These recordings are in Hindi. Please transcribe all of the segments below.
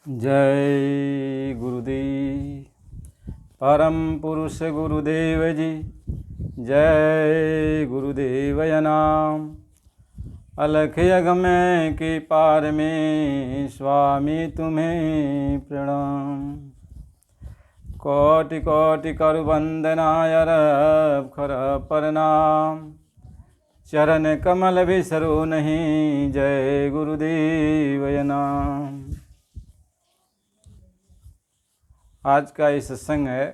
जय गुरुदेव परम पुरुष गुरुदेव जी। जय गुरुदेव नाम। अलख यज्ञ के पार में स्वामी तुम्हें प्रणाम। कोटि कोटि कर वंदनाय रब खर प्रणाम। चरण कमल बिसरो नहीं। जय गुरुदेव नाम। आज का ये सत्संग है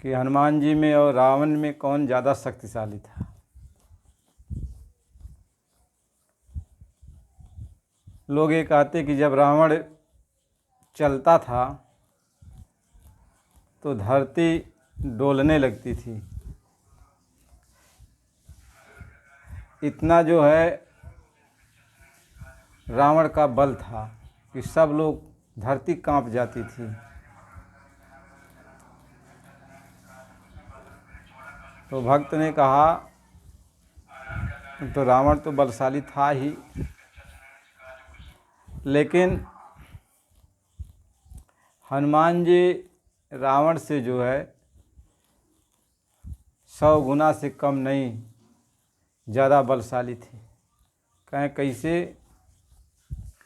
कि हनुमान जी में और रावण में कौन ज़्यादा शक्तिशाली था। लोग ये कहते कि जब रावण चलता था तो धरती डोलने लगती थी। इतना जो है रावण का बल था कि सब लोग धरती कांप जाती थी। तो भक्त ने कहा तो रावण तो बलशाली था ही, लेकिन हनुमान जी रावण से जो है 100 गुना से कम नहीं, ज़्यादा बलशाली थे। कहें कैसे?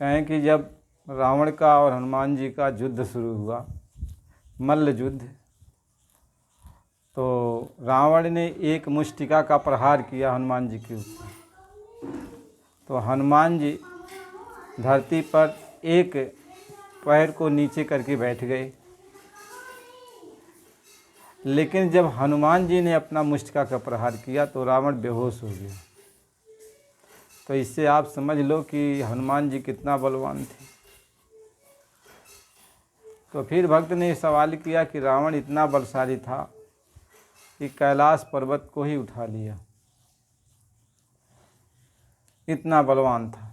कहें कि जब रावण का और हनुमान जी का युद्ध शुरू हुआ, मल्ल युद्ध, तो रावण ने एक मुष्टिका का प्रहार किया हनुमान जी के ऊपर। तो हनुमान जी धरती पर एक पैर को नीचे करके बैठ गए। लेकिन जब हनुमान जी ने अपना मुष्टिका का प्रहार किया तो रावण बेहोश हो गया। तो इससे आप समझ लो कि हनुमान जी कितना बलवान थे। तो फिर भक्त ने सवाल किया कि रावण इतना बलशाली था कि कैलाश पर्वत को ही उठा लिया, इतना बलवान था।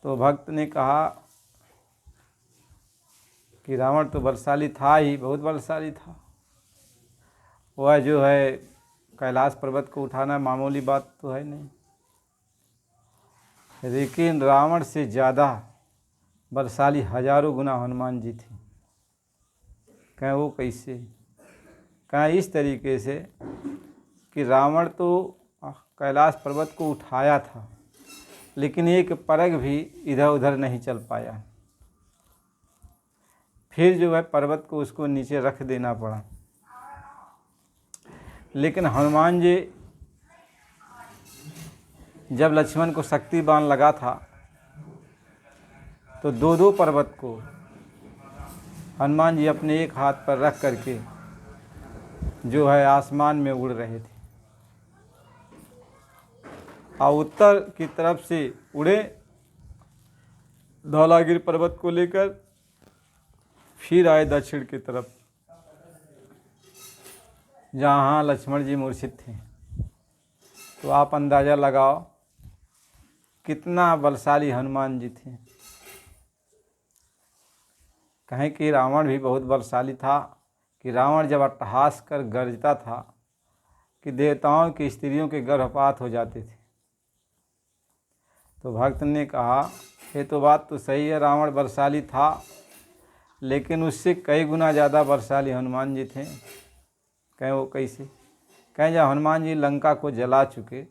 तो भक्त ने कहा कि रावण तो बलशाली था ही, बहुत बलशाली था। वह जो है कैलाश पर्वत को उठाना मामूली बात तो है नहीं, लेकिन रावण से ज़्यादा बलशाली हजारों गुना हनुमान जी थे। कहें वो कैसे? कहें इस तरीके से कि रावण तो कैलाश पर्वत को उठाया था, लेकिन एक परग भी इधर उधर नहीं चल पाया। फिर जो है पर्वत को उसको नीचे रख देना पड़ा। लेकिन हनुमान जी जब लक्ष्मण को शक्ति बाण लगा था तो दो पर्वत को हनुमान जी अपने एक हाथ पर रख करके जो है आसमान में उड़ रहे थे। और उत्तर की तरफ से उड़े धौलागिरी पर्वत को लेकर, फिर आए दक्षिण की तरफ जहाँ लक्ष्मण जी मूर्छित थे। तो आप अंदाज़ा लगाओ कितना बलशाली हनुमान जी थे। कहें कि रावण भी बहुत बलशाली था कि रावण जब अट्टहास कर गरजता था कि देवताओं की स्त्रियों के गर्भपात हो जाते थे। तो भक्त ने कहा ये तो बात तो सही है, रावण बलशाली था, लेकिन उससे कई गुना ज़्यादा बलशाली हनुमान जी थे। कहें वो कैसे? कहें जब हनुमान जी लंका को जला चुके,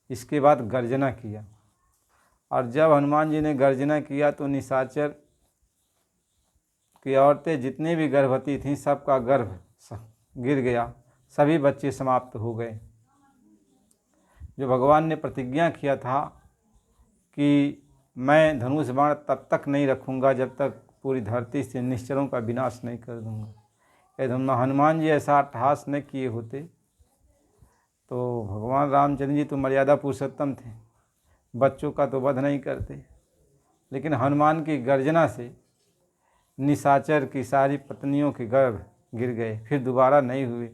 इसके बाद गर्जना किया, और जब हनुमान जी ने गर्जना किया तो निशाचर की औरतें जितनी भी गर्भवती थीं सबका गर्भ गिर गया, सभी बच्चे समाप्त हो गए। जो भगवान ने प्रतिज्ञा किया था कि मैं धनुष बाण तब तक नहीं रखूँगा जब तक पूरी धरती से निश्चरों का विनाश नहीं कर दूँगा। यदि हनुमान जी ऐसा अट्टहास न किए होते तो भगवान रामचंद्र जी तो मर्यादा पुरुषोत्तम थे, बच्चों का तो वध नहीं करते। लेकिन हनुमान की गर्जना से निशाचर की सारी पत्नियों के गर्भ गिर गए, फिर दोबारा नहीं हुए।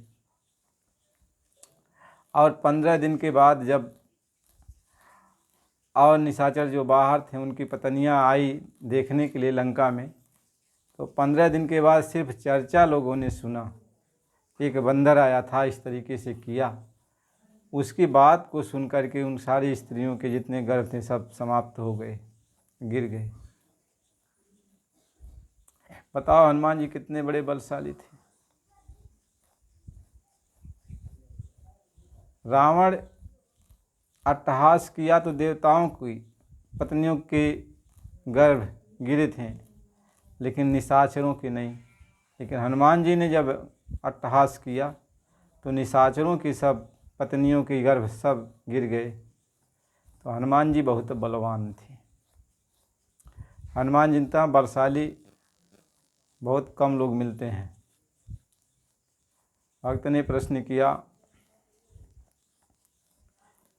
और 15 दिन के बाद जब और निशाचर जो बाहर थे उनकी पत्नियां आई देखने के लिए लंका में, तो 15 दिन के बाद सिर्फ चर्चा लोगों ने सुना, एक बंदर आया था इस तरीके से किया। उसकी बात को सुनकर के उन सारी स्त्रियों के जितने गर्भ थे सब समाप्त हो गए। गिर गए। बताओ हनुमान जी कितने बड़े बलशाली थे। रावण अट्टहास किया तो देवताओं की पत्नियों के गर्भ गिरे थे, लेकिन निशाचरों के नहीं। लेकिन हनुमान जी ने जब अट्टहास किया तो निशाचरों की सब पत्नियों के गर्भ सब गिर गए। तो हनुमान जी बहुत बलवान थे। हनुमान जी इतना बलशाली बहुत कम लोग मिलते हैं। भक्त ने प्रश्न किया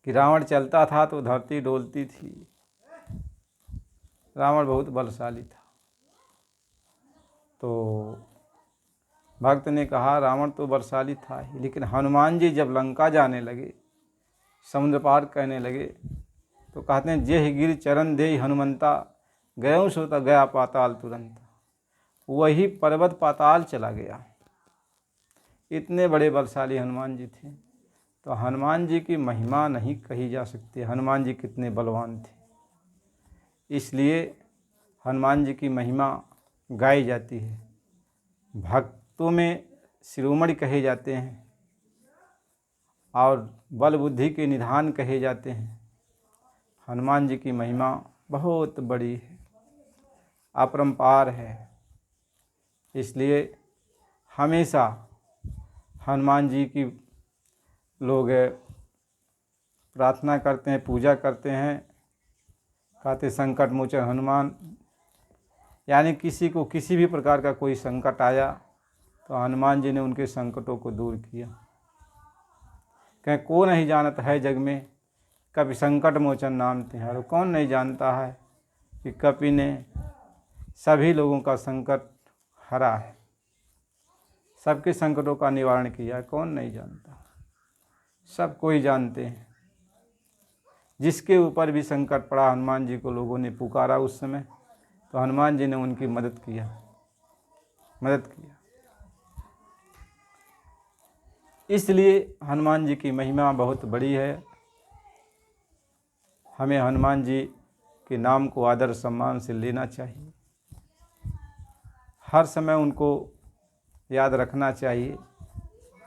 कि रावण चलता था तो धरती डोलती थी। रावण बहुत बलशाली था। तो भक्त ने कहा रावण तो बलशाली था ही, लेकिन हनुमान जी जब लंका जाने लगे, समुद्र पार करने लगे, तो कहते हैं जेहि गिर चरण देहि हनुमंता, गयों सो तो गया पाताल तुरंत। वही पर्वत पाताल चला गया। इतने बड़े बलशाली हनुमान जी थे। तो हनुमान जी की महिमा नहीं कही जा सकती। हनुमान जी कितने बलवान थे, इसलिए हनुमान जी की महिमा गाई जाती है। भक्तों में शिरोमणि कहे जाते हैं और बल बुद्धि के निधान कहे जाते हैं। हनुमान जी की महिमा बहुत बड़ी है, अपरंपार है। इसलिए हमेशा हनुमान जी की लोग प्रार्थना करते हैं, पूजा करते हैं। कहते संकट मोचन हनुमान, यानी किसी को किसी भी प्रकार का कोई संकट आया तो हनुमान जी ने उनके संकटों को दूर किया। कहीं को नहीं जानता है जग में कभी संकट मोचन नाम तिहारो। कौन नहीं जानता है कि कपि ने सभी लोगों का संकट हरा है, सबके संकटों का निवारण किया है। कौन नहीं जानता, सब कोई जानते हैं। जिसके ऊपर भी संकट पड़ा, हनुमान जी को लोगों ने पुकारा उस समय, तो हनुमान जी ने उनकी मदद किया। इसलिए हनुमान जी की महिमा बहुत बड़ी है। हमें हनुमान जी के नाम को आदर सम्मान से लेना चाहिए। हर समय उनको याद रखना चाहिए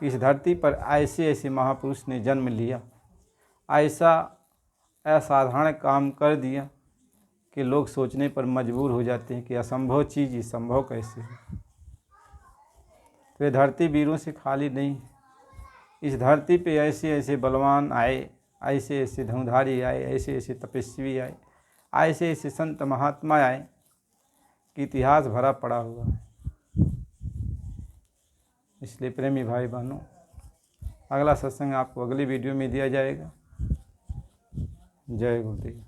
कि इस धरती पर ऐसे ऐसे महापुरुष ने जन्म लिया, ऐसा असाधारण काम कर दिया कि लोग सोचने पर मजबूर हो जाते हैं कि असंभव चीज़ संभव कैसे है। तो ये धरती वीरों से खाली नहीं है। इस धरती पे ऐसे ऐसे बलवान आए, ऐसे ऐसे धनुधारी आए, ऐसे ऐसे तपस्वी आए, ऐसे ऐसे संत महात्मा आए कि इतिहास भरा पड़ा हुआ है। इसलिए प्रेमी भाई बहनों, अगला सत्संग आपको अगली वीडियो में दिया जाएगा। जय गुरुदेव।